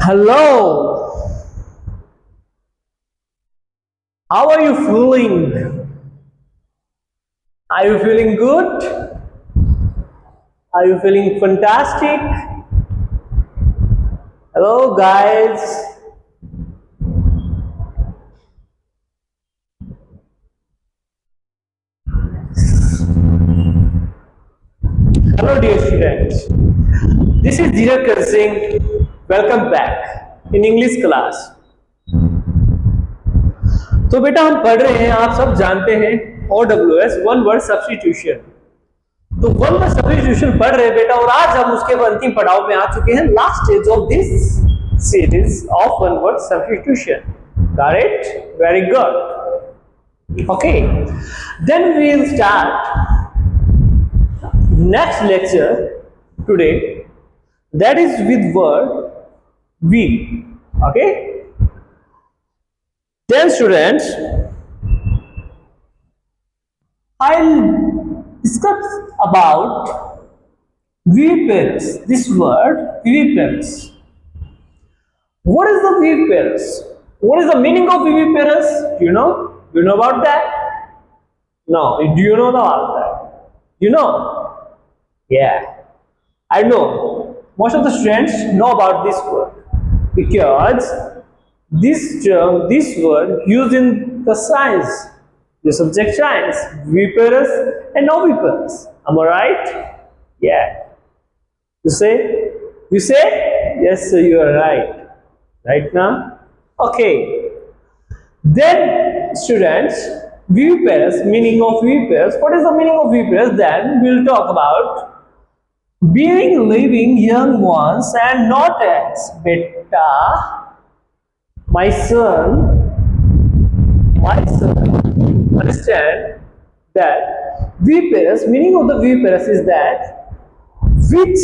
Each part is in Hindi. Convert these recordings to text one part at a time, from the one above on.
Hello, how are you feeling? Are you feeling good? Are you feeling fantastic? Hello, guys. Hello, dear students. This is Dhirakar Singh. Welcome back in English class. तो बेटा हम पढ़ रहे हैं, आप सब जानते हैं OWS वन वर्ड सब्स्टिट्यूशन। तो वन वर्ड सब्स्टिट्यूशन पढ़ रहे हैं बेटा, और आज हम उसके अंतिम पड़ाव में आ चुके हैं, last stage of this series of one word substitution. Correct? Very good. Okay, then we will start next lecture today, that is with word we. Okay, then students, I'll discuss about viviparous. This word viviparous. What is the viviparous? What is the meaning of viviparous? You know about that? No, do you know about that? You know? Yeah, I know most of the students know about this word because this term, this word used in the science, the subject science, viviparous and oviparous. Am I right? Yeah. You say? Yes, sir, you are right. Right now? Okay. Then students, viviparous, meaning of viviparous. What is the meaning of viviparous? Then we'll talk about being living young ones and not eggs. Beta, my son, understand that viviparous, meaning of the viviparous is that which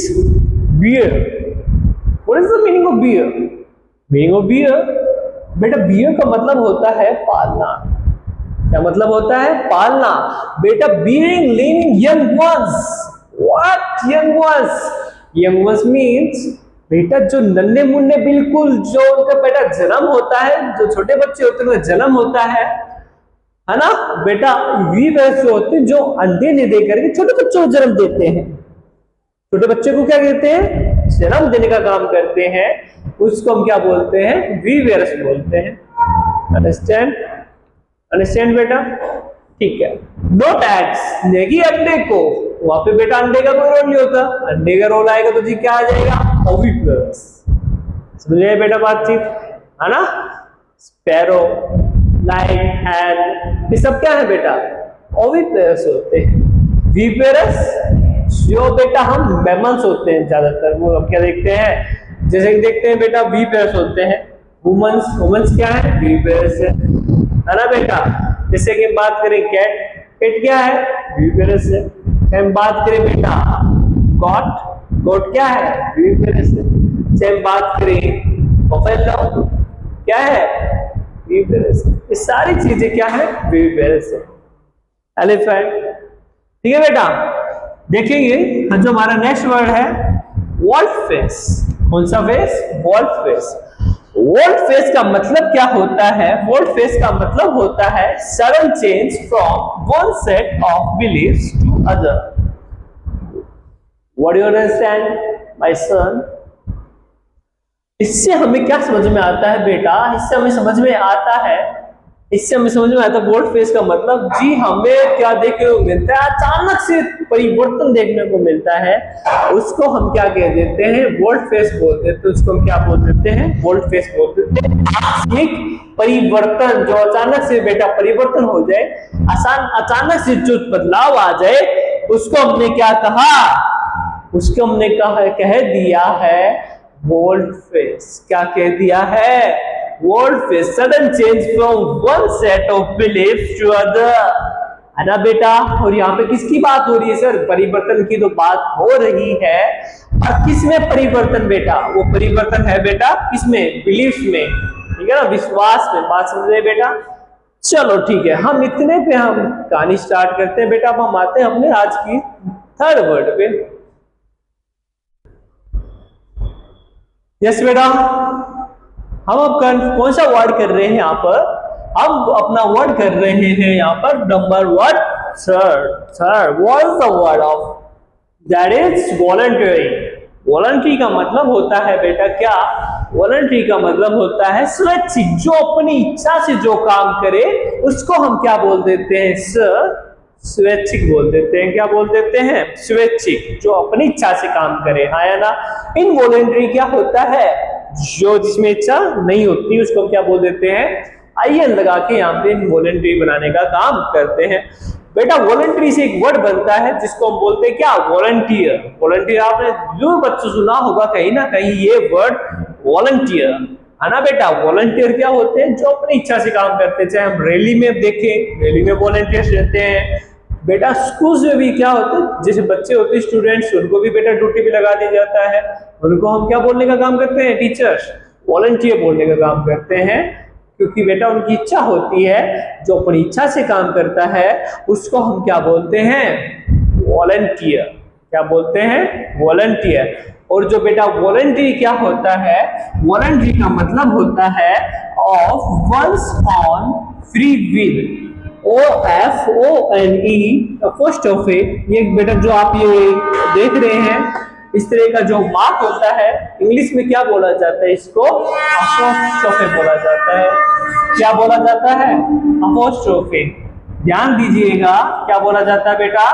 bear. What is the meaning of bear? Meaning of bear, बेटा bear का मतलब होता है पालना। क्या मतलब होता है? पालना। बेटा being living young ones. What young ones? Young ones means बेटा जो नन्हे मुन्ने, बिल्कुल जो उनका बेटा जन्म होता है, जो छोटे बच्चे होते हैं उनका जन्म होता है ना बेटा। वी वैसे होते हैं जो अंडे नहीं दे करके छोटे बच्चों को जन्म देते हैं। छोटे बच्चे को क्या कहते हैं? जन्म देने का काम करते हैं, उसको हम क्या बोलते हैं? वीवियरस बोलते हैं। अंडरस्टैंड बेटा? ठीक है। नॉट एग्स, नेगी अंडे को। वहां पे बेटा अंडे का कोई रोल नहीं होता। अंडे का रोल आएगा तो जी क्या आ जाएगा? ओविपेरस। समझ गए बेटा बातचीत? है ना? स्पैरो, लाइन, हैन, ये सब क्या है बेटा? ओविपेरस होते हैं। वीपेरस जो बेटा हम मैमल्स होते हैं ज्यादातर, वो हम क्या देखते हैं? जैसे कि देखते हैं बेटा वीपेरस होते हैं। वुमेन्स क्या है? वीपेरस है ना बेटा? जैसे कि बात करें कैट क्या है? वीपेरस है। हम बात करें बेटा गॉट क्या है? वीपेरस है। हम बात करें बफेलो क्या है? वीपेरस है। ये सारी चीजें क्या है? वीपेरस है। एलिफेंट, ठीक है बेटा? देखेंगे जो हमारा नेक्स्ट वर्ड है वॉल्फ फेस। कौन सा face? Volte face. Volte face का मतलब क्या होता है? वॉल्फ फेस का मतलब होता है sudden change from one set of beliefs to other. What you understand my son? इससे हमें क्या समझ में आता है बेटा? इससे हमें समझ में आता है वोल्ट फेस का मतलब जी हमें क्या देखने को मिलता है? अचानक से परिवर्तन देखने को मिलता है, उसको हम क्या कह देते हैं? वोल्ट फेस बोल देते हैं। उसको हम क्या बोल देते हैं? वोल्ट फेस बोल देते हैं। आकस्मिक परिवर्तन, जो अचानक से बेटा परिवर्तन हो जाए, अचानक से जो बदलाव आ जाए, उसको हमने क्या कहा? उसको हमने कह दिया है वोल्ट फेस। क्या कह दिया है? Volte face, sudden change from one set of beliefs to other, है ना बेटा? और यहाँ पे किसकी बात हो रही है सर? परिवर्तन की तो बात हो रही है। और किसमें परिवर्तन बेटा? वो परिवर्तन है बेटा किसमें? बिलीफ्स में, ठीक है ना? विश्वास में। बात समझ रहे बेटा? चलो ठीक है, हम इतने पे हम कहानी स्टार्ट करते हैं बेटा। अब हम आते हैं अपने आज की थर्ड वर्ड पे। यस बेटा, हम अब कौन सा वर्ड कर रहे हैं यहाँ पर? हम अपना वर्ड कर रहे हैं यहाँ पर number one, sir. Sir, what is the word of that is voluntary. Voluntary का मतलब होता है बेटा क्या? वॉलंटरी का मतलब होता है स्वैच्छिक, जो अपनी इच्छा से जो काम करे उसको हम क्या बोल देते हैं सर? स्वैच्छिक बोल देते हैं। क्या बोल देते हैं? स्वैच्छिक, जो अपनी इच्छा से काम करे, हाँ या ना? इनवॉलंटरी क्या होता है? जो जिसमें इच्छा नहीं होती उसको हम क्या बोल देते हैं? आईएन लगा के यहाँ पे इनवॉलंटरी बनाने का काम करते हैं। बेटा वॉलंटरी से एक वर्ड बनता है जिसको हम बोलते हैं क्या? वॉलंटियर। वॉलंटियर आपने जरूर बच्चों सुना होगा कहीं ना कहीं ये वर्ड वॉलंटियर, है ना बेटा? वॉलंटियर क्या होते हैं? जो अपनी इच्छा से काम करते हैं। चाहे हम रैली में देखें, रैली में वॉलंटियर्स रहते हैं। बेटा स्कूल्स में भी क्या होता है, जैसे बच्चे होते हैं स्टूडेंट्स, उनको भी बेटा ड्यूटी पे लगा दिया जाता है। उनको हम क्या बोलने का काम करते हैं? टीचर्स वॉलंटियर बोलने का काम करते हैं, क्योंकि बेटा उनकी इच्छा होती है, जो अपनी इच्छा से काम करता है उसको हम क्या बोलते हैं? वॉलंटियर। क्या बोलते हैं? वॉलंटियर। और जो बेटा वॉलंटरी क्या होता है? वॉलंटरी का मतलब होता है of one's own free will. OFONE first of a, ये बेटा जो आप ये देख रहे हैं इस तरह का जो मार्क होता है, इंग्लिश में क्या बोला जाता है? इसको अपोस्ट्रोफे बोला जाता है। क्या बोला जाता है? अपोस्ट्रोफे। ध्यान दीजिएगा, क्या बोला जाता है बेटा?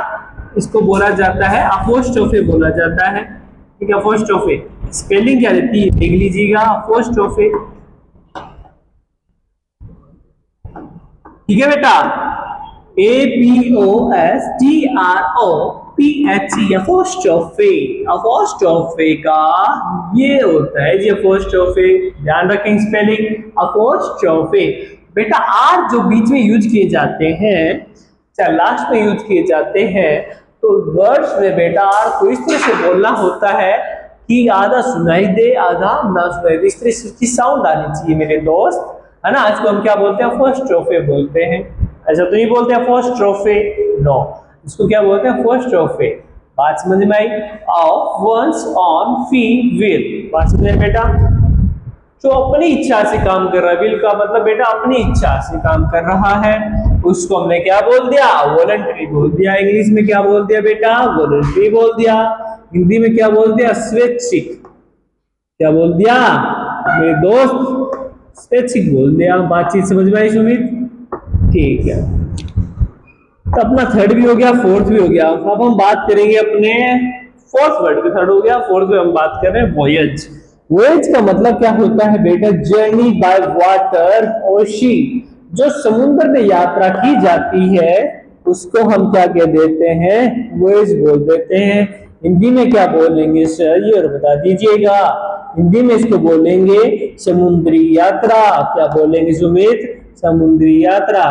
इसको बोला जाता है अपोस्ट्रोफे बोला जाता है। ठीक है, अपोस्ट्रोफे स्पेलिंग क्या रहती है देख लीजिएगा। अपोस्ट्रोफे, ठीक है बेटा? APOSTROPHE apostrophe. अपोस्ट्रोफे का ये होता है जी अपोस्ट्रोफे। ध्यान रखें स्पेलिंग अपोस्ट्रोफे। बेटा आर जो बीच में यूज किए जाते हैं, चाहे लास्ट में यूज किए जाते हैं, तो वर्ड्स में बेटा आर को इस तरह से बोलना होता है कि आधा सुनाई दे आधा ना सुनाई दे, इस तरह से साउंड आनी चाहिए मेरे दोस्त, है ना? इसको हम क्या बोलते हैं? अपोस्ट्रोफे बोलते हैं। ऐसा तो नहीं बोलते अपोस्ट्रोफे, नो। इसको क्या बोलते हैं? अपोस्ट्रोफे। बात समझ में आई? Of one's own free will. बात समझ में बेटा? जो अपनी इच्छा से काम कर रहा है, विल का मतलब बेटा अपनी इच्छा से काम कर रहा है, उसको हमने क्या बोल दिया? वॉलंटरी बोल दिया। इंग्लिश में क्या बोल दिया बेटा? वॉलंटरी बोल दिया। हिंदी में क्या बोल दिया? स्वैच्छिक। क्या बोल दिया मेरे दोस्त? स्वैच्छिक बोल दिया। बातचीत समझ में आई सुमित? ठीक है, तो अपना थर्ड भी हो गया, फोर्थ भी हो गया। अब हम बात करेंगे अपने फोर्थ वर्ड पे। थर्ड हो गया, फोर्थ में हम बात कर रहे हैं वॉयज। वॉयज का मतलब क्या होता है बेटा? जर्नी बाय वाटर और सी। जो समुद्र में यात्रा की जाती है उसको हम क्या कह देते हैं? वॉयज बोल देते हैं। हिंदी में क्या बोलेंगे सर, ये और बता दीजिएगा। हिंदी में इसको बोलेंगे समुद्री यात्रा। क्या बोलेंगे सुमित? समुद्री यात्रा।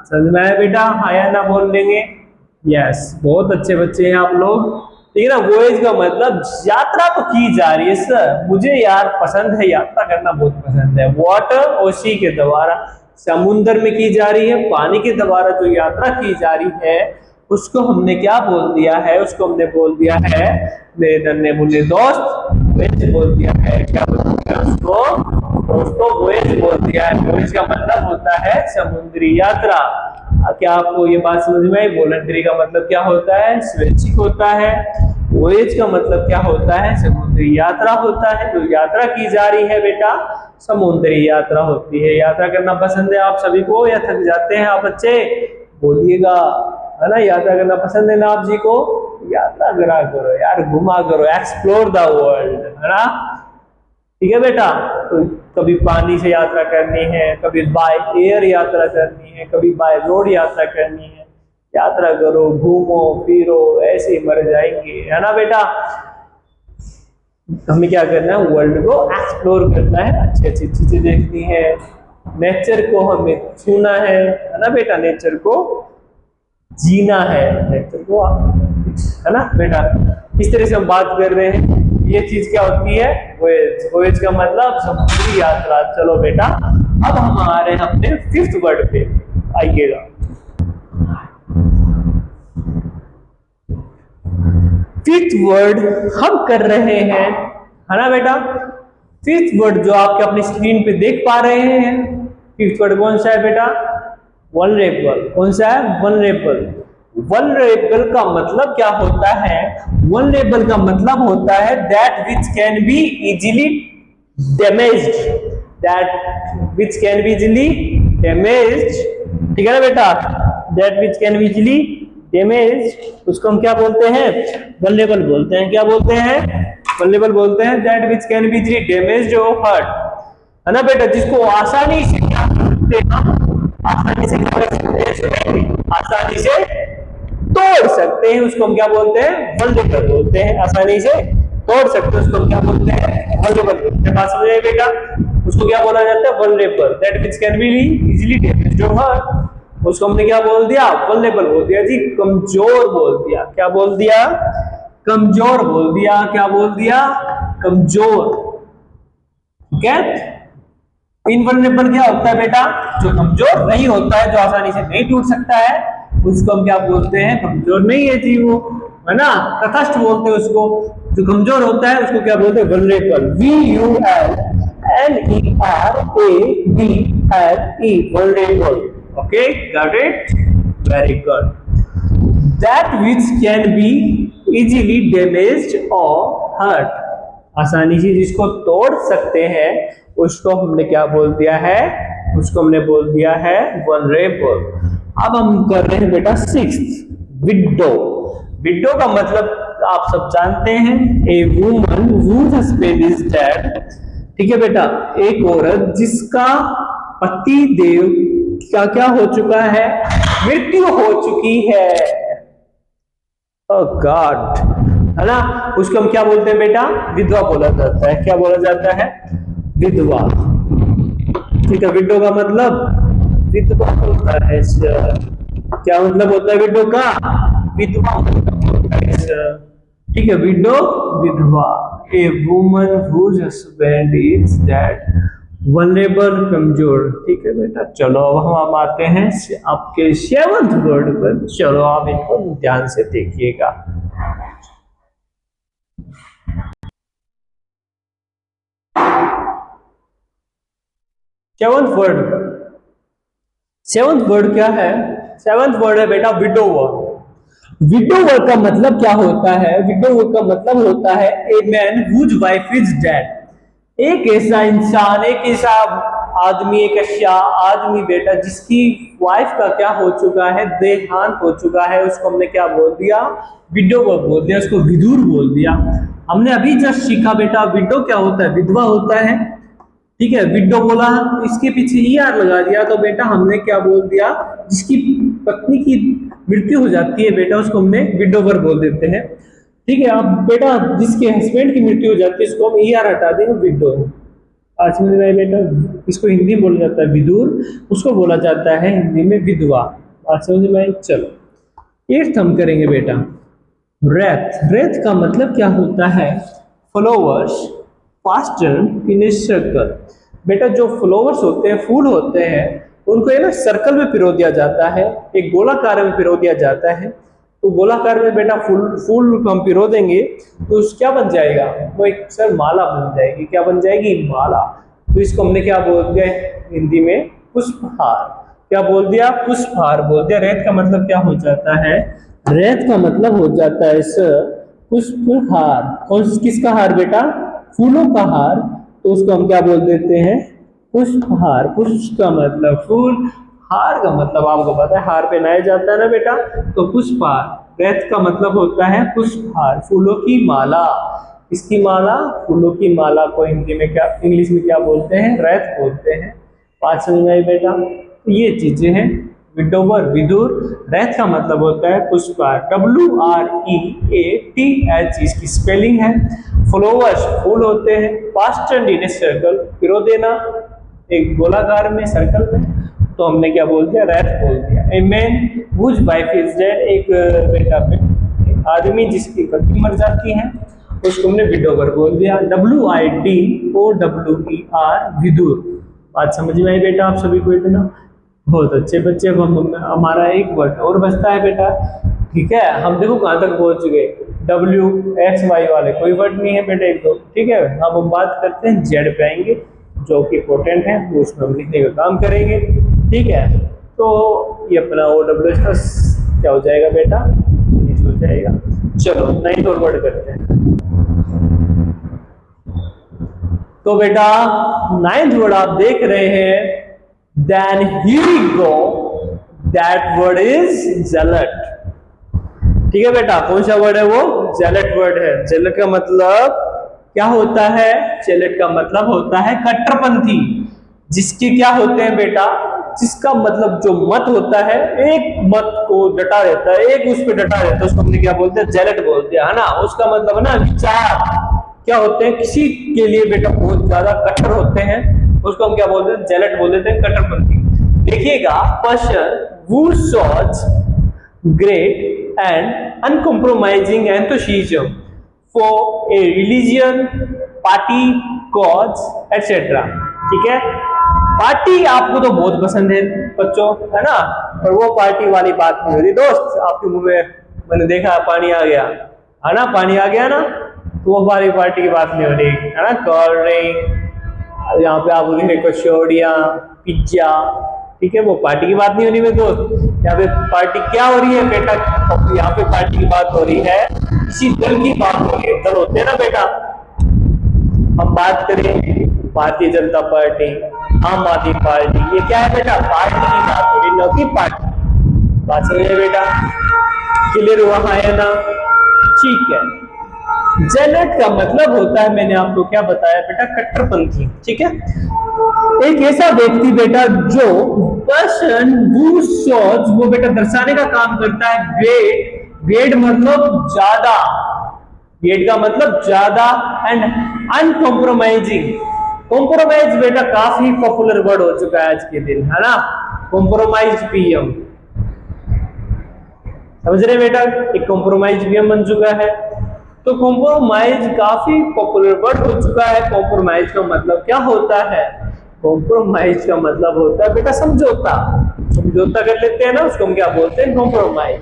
समझ में आया बेटा? हाँ या ना बोल देंगे? यस, बहुत अच्छे बच्चे हैं आप लोग। ठीक है ना? वॉयज का मतलब यात्रा तो की जा रही है सर, मुझे यार पसंद है, यात्रा करना बहुत पसंद है। वाटर और सी के द्वारा, समुद्र में की जा रही है, पानी के द्वारा जो यात्रा की जा रही है उसको हमने क्या बोल दिया है? उसको हमने बोल दिया है मेरे नन्हे मुन्ने दोस्त, वॉयज बोल दिया है। क्या बोल दिया उसको? दोस्तों वॉयज बोल दिया है। वॉयज का मतलब होता है समुद्री यात्रा। क्या आपको ये बात समझ में आई? वॉलंटरी का मतलब क्या होता है? स्वैच्छिक होता है। वॉयज का मतलब क्या होता है? समुद्री यात्रा होता है। जो यात्रा की जा रही है बेटा समुद्री यात्रा होती है। यात्रा करना पसंद है आप सभी को या थक जाते हैं आप बच्चे? बोलिएगा, है ना? यात्रा करना पसंद है ना आप जी को? यात्रा करा करो यार, घुमा करो, एक्सप्लोर द वर्ल्ड, है ना? ठीक है बेटा? तो कभी पानी से यात्रा करनी है, कभी बाय एयर यात्रा करनी है, कभी बाय रोड यात्रा करनी है। यात्रा करो, घूमो फिरो, ऐसे ही मर जाएंगे, है ना बेटा? हमें क्या करना है? वर्ल्ड को एक्सप्लोर करना है, अच्छी अच्छी चीजें देखनी है, नेचर को हमें छूना है ना बेटा? नेचर को जीना है, नेचर को, है ना बेटा? इस तरह से हम बात कर रहे हैं। ये चीज क्या होती है? वॉयज। वॉयज का मतलब समुद्री यात्रा। चलो बेटा, अब हम आ रहे हैं अपने फिफ्थ वर्ड पे, आइएगा। फिफ्थ वर्ड हम कर रहे हैं, है ना बेटा? फिफ्थ वर्ड जो आपके अपनी स्क्रीन पे देख पा रहे हैं, फिफ्थ वर्ड कौन सा है बेटा? वल्नरेबल। कौन सा है? वल्नरेबल। वल्नरेबल का मतलब क्या होता है? वल्नरेबल का मतलब होता है that which can be easily damaged, that which can be easily damaged, ठीक है ना बेटा? That which can be easily damaged, उसको हम क्या बोलते हैं? वल्नरेबल बोलते हैं। क्या बोलते हैं? वल्नरेबल बोलते हैं। That which can be easily damaged और हर्ट, है ना बेटा? जिसको आसानी से क्या करते हैं? आसानी से क्या कर सकते हैं? आसानी से तोड़ सकते हैं, उसको हम क्या बोलते हैं? वल्नरेबल बोलते हैं। आसानी से तोड़ सकते हैं, उसको हम क्या बोलते हैं? वल्नरेबल बोलते हैं। बात समझ आए बेटा? उसको क्या बोला जाता है? Vulnerable. That which can be easily damaged और हर्ट, उसको हमने क्या बोल दिया? वल्नरेबल बोल दिया जी। कमजोर बोल दिया। क्या बोल दिया? कमजोर बोल दिया। क्या बोल दिया? कमजोर। ठीक है? इनवल्नरेबल क्या होता है बेटा? जो कमजोर नहीं होता है, जो आसानी से नहीं टूट सकता है, उसको हम क्या बोलते हैं? कमजोर नहीं है जी वो, है ना? तटस्थ बोलते हैं उसको। जो कमजोर होता है उसको क्या बोलते हैं? Vulnerable. VULNERABLE, vulnerable. Okay, got it? Very good. That which can be easily damaged और हर्ट, आसानी से जिसको तोड़ सकते हैं, उसको हमने क्या बोल दिया है? उसको हमने बोल दिया है वल्नरेबल। अब हम कर रहे हैं बेटा सिक्स्थ, विडो। विडो का मतलब आप सब जानते हैं, a woman whose husband is dead, ठीक है बेटा? एक औरत जिसका पति देव क्या क्या हो चुका है? मृत्यु हो चुकी है। ओह गॉड, है ना? उसको हम क्या बोलते हैं बेटा? विधवा बोला जाता है। क्या बोला जाता है? विधवा। ठीक है, विडो का मतलब विधवा होता है सर। क्या मतलब होता है विडो का? विधवा होता है सर। ठीक है, विडो विधवा। A woman whose husband is dead, vulnerable कमजोर। ठीक है बेटा, चलो अब हम आते हैं आपके सेवंथ वर्ड पर। चलो आप इनको ध्यान से देखिएगा। सेवंथ वर्ड, सेवंथ वर्ड क्या है? सेवंथ वर्ड है बेटा विडोवर। विडोवर का मतलब क्या होता है? विडोवर का मतलब होता है a man whose wife is dead, एक ऐसा इंसान, एक ऐसा आदमी, एक ऐसा आदमी बेटा जिसकी वाइफ का क्या हो चुका है? देहांत हो चुका है। उसको हमने क्या बोल दिया? विडोवर बोल दिया, उसको विधुर बोल दिया। हमने अभी जस्ट सीखा बेटा विडो क्या होता है? विधवा होता है। ठीक है, विडो बोला, इसके पीछे ER लगा दिया, तो बेटा हमने क्या बोल दिया? जिसकी पत्नी की मृत्यु हो जाती है बेटा, उसको हमने विडोवर बोल देते हैं। ठीक है, अब बेटा जिसके हस्बैंड की मृत्यु हो जाती है, इसको हम ER हटा देंगे, विडो। आज समझ में आया बेटा? इसको हिंदी में बोला जाता है विदुर, उसको बोला जाता है हिंदी में विधवा। आज समझ में आई? चलो एट्थ हम करेंगे बेटा, रेथ। रेथ का मतलब क्या होता है? Flowers fasten in a circle. बेटा जो फ्लावर्स होते हैं, फूल होते हैं, उनको है ना सर्कल में पिरो दिया जाता है, एक गोलाकार में पिरो दिया जाता है। तो गोलाकार में बेटा फूल फूल को हम पिरो देंगे तो क्या बन जाएगा? वो एक सर माला बन जाएगी। क्या बन जाएगी? माला। तो इसको हमने क्या बोल दिया हिंदी में? पुष्पहार। क्या बोल दिया? पुष्पहार बोल दिया। रेत का मतलब क्या हो जाता है? रेत का मतलब हो जाता है सर पुष्पहार। कौन किसका हार बेटा? फूलों का हार। तो उसको हम क्या बोल देते हैं? पुष्पहार। पुष्प का मतलब फूल, हार का मतलब आपको पता है, हार पहनाया जाता है ना बेटा, तो पुष्पहार। रेत का मतलब होता है पुष्पहार, फूलों की माला। इसकी माला, फूलों की माला को हिंदी में क्या, इंग्लिश में क्या बोलते हैं? रेत बोलते हैं। बात समझ में आई बेटा? तो ये चीजें हैं। विडोवर विदुर। रेत का मतलब होता है पुष्पहार, WREATH इसकी स्पेलिंग है। फ्लावर्स फूल होते हैं, फास्टन इन ए सर्कल पिरो देना एक गोलाकार में, सर्कल में, तो हमने क्या बोल दिया? रेत बोल दिया। A man whose wife is dead, एक बेटा आदमी जिसकी पत्नी मर जाती है, उसको हमने विडोवर बोल दिया। WIDOWER विदुर। बात समझ में आई बेटा आप सभी को? इतना बहुत अच्छे बच्चे। हमारा एक वर्ड और बचता है बेटा। ठीक है, हम देखो कहाँ तक पहुंच गए। W X Y वाले कोई वर्ड नहीं है बेटा एक दो, ठीक है। अब हम बात करते हैं Z पे आएंगे, जो कि इंपॉर्टेंट है, वो उसमें हम लिखने का काम करेंगे, ठीक है। तो ये अपना OWS का क्या हो जाएगा बेटा, फिनिश हो जाएगा। चलो 9th और वर्ड करते हैं। तो बेटा 9th वर्ड आप देख रहे हैं, then here we go, that word is zealot, ठीक है बेटा। कौन सा वर्ड है वो, zealot वर्ड है। zealot का मतलब क्या होता है, zealot का मतलब होता है कट्टरपंथी, जिसके क्या होते हैं बेटा, जिसका मतलब जो मत होता है, एक मत को डटा रहता है, एक उस पे डटा रहता है, उसको हमने क्या बोलते हैं, zealot बोलते हैं, है ना। उसका मतलब है ना विचार क्या होते हैं, किसी के लिए बेटा बहुत ज्यादा कट्टर होते हैं, उसको हम क्या बोलते हैं, zealot बोल देते हैं, कट्टरपंथी। देखिएगा, person who shows great and uncompromising enthusiasm for a religion, party, cause, etc. ठीक है। पार्टी आपको तो बहुत पसंद है बच्चों, है ना, पर वो पार्टी वाली बात नहीं हो रही दोस्त। आपके मुंह में मैंने देखा पानी आ गया, है ना, पानी आ गया ना, तो वो वाली पार्टी की बात नहीं हो रही, है ना। कोल्ड ड्रिंक, यहाँ पे आप देख रहे कचौड़ियाँ, पिज्जा, ठीक है, वो पार्टी की बात नहीं हो रही मेरे दोस्त। यहाँ पे पार्टी क्या हो रही है बेटा, यहाँ पे पार्टी की बात हो रही है, किसी दल की बात हो रही है। दल होते हैं ना बेटा, हम बात करें भारतीय जनता पार्टी, आम आदमी पार्टी, ये क्या है बेटा, पार्टी की बात हो रही है, न कि पार्टी। बात समझे बेटा, क्लियर हुआ है ना, ठीक है। zealot का मतलब होता है, मैंने आपको क्या बताया बेटा, कट्टरपंथी, ठीक है। एक ऐसा व्यक्ति बेटा जो पर्सन who shows, वो बेटा दर्शाने का काम करता है, ग्रेड मतलब ज्यादा, ग्रेड का मतलब ज्यादा, एंड अनकॉम्प्रोमाइजिंग। कॉम्प्रोमाइज बेटा काफी पॉपुलर वर्ड हो चुका है आज के दिन, है ना, कॉम्प्रोमाइज पीएम, समझ रहे बेटा, एक कॉम्प्रोमाइज पीएम बन चुका है। तो कॉम्प्रोमाइज काफी पॉपुलर वर्ड हो चुका है। कॉम्प्रोमाइज का मतलब क्या होता है, कॉम्प्रोमाइज का मतलब होता है बेटा समझौता, समझौता कर लेते हैं ना, उसको हम क्या बोलते हैं, कॉम्प्रोमाइज।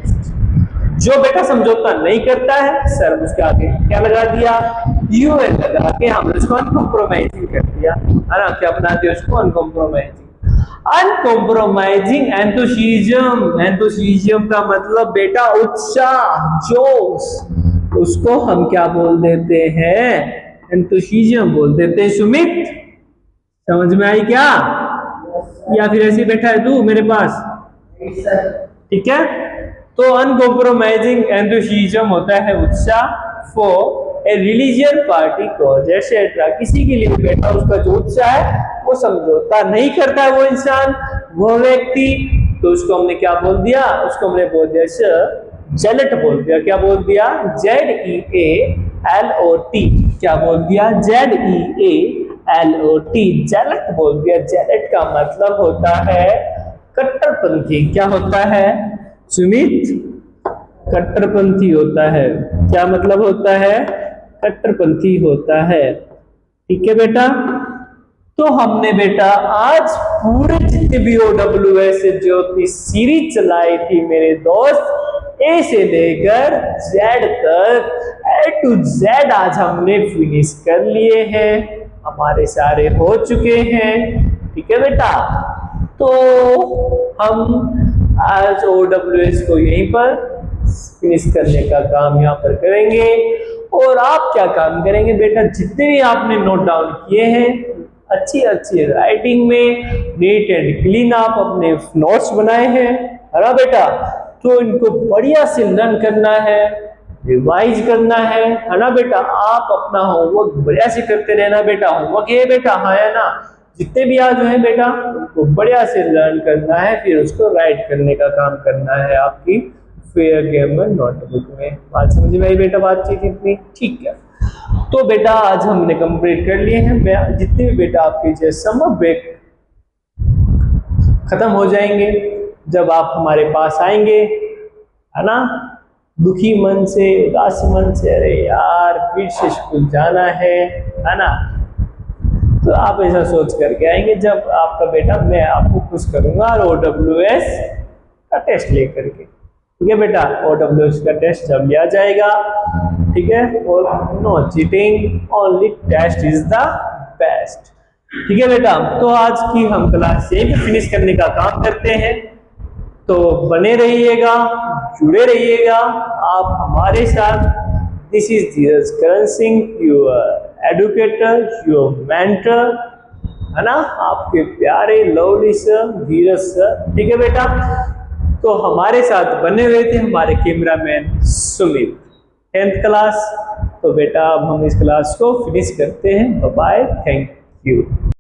जो बेटा समझौता नहीं करता है, सर उसके आगे क्या लगा दिया, यूएन लगा के हमने उसको अनकॉम्प्रोमाइजिंग कर दिया, है ना। क्या बना दिया उसको, अनकॉम्प्रोमाइजिंग। अनकॉम्प्रोमाइजिंग एंथुसियाज्म, एंथुसियाज्म का मतलब बेटा उत्साह, जोश, उसको हम क्या बोल देते हैं, एंथुसियाज्म बोल देते हैं। सुमित समझ में आई क्या, या फिर ऐसे बैठा है तू मेरे पास, ठीक है। तो अनकॉम्प्रोमाइजिंग एंथुसियाज्म होता है उत्साह, for a religion party cause etcetera, किसी के लिए बेटा उसका जो उत्साह है वो समझौता नहीं करता है वो इंसान, वो व्यक्ति, तो उसको हमने क्या बोल दिया, उसको हमने बोल दिया zealot बोल दिया। क्या बोल दिया, ZEALOT, क्या बोल दिया, ZEALOT, zealot बोल दिया। zealot का मतलब होता है कट्टरपंथी। क्या होता है सुमित, कट्टरपंथी होता है। क्या मतलब होता है, कट्टरपंथी होता है, ठीक है बेटा। तो हमने बेटा आज पूरे जितने भी OWS जो अपनी सीरीज चलाई थी मेरे दोस्त, ए से लेकर जेड तक, A to Z आज हमने फिनिश कर लिए हैं, हमारे सारे हो चुके हैं, ठीक है बेटा। तो हम आज OWS को यहीं पर फिनिश करने का काम यहाँ पर करेंगे। और आप क्या काम करेंगे बेटा, जितने भी आपने नोट डाउन किए हैं अच्छी अच्छी राइटिंग में नीट एंड क्लीन आप अपने नोट्स बनाए हैं, है ना बेटा, तो इनको बढ़िया से लर्न करना है, रिवाइज करना है ना बेटा। आप अपना होमवर्क बढ़िया से करते रहना बेटा, होमवर्क है बेटा, हाँ है ना, जितने भी आज है बेटा उनको बढ़िया से लर्न करना है, फिर उसको राइट करने का काम करना है आपकी फेयर गेम नोटबुक में। बात समझ में आई बेटा, बातचीत इतनी, ठीक है। तो बेटा आज हमने कंप्लीट कर लिए हैं। मैं जितने भी बेटा आपके समर ब्रेक खत्म हो जाएंगे, जब आप हमारे पास आएंगे, है ना, दुखी मन से, उदास मन से, अरे यार फिर से स्कूल जाना है ना, तो आप ऐसा सोच करके आएंगे जब आपका बेटा, मैं आपको खुश करूंगा और OWS का टेस्ट लेकर के। ठीक है बेटा, आउट ऑफ द उसका टेस्ट जब लिया जाएगा, ठीक है, और no cheating, only test is the best. ठीक है बेटा, तो आज की हम क्लास यही फिनिश करने का काम करते हैं, तो बने रहिएगा, जुड़े रहिएगा आप हमारे साथ। This is Dheeraj Karan Singh, your educator, your mentor, है ना, आपके प्यारे लवली सर धीरज सर। ठीक है बेटा, तो हमारे साथ बने हुए थे हमारे कैमरामैन सुमित, 10th क्लास। तो बेटा अब हम इस क्लास को फिनिश करते हैं। Bye bye, thank you.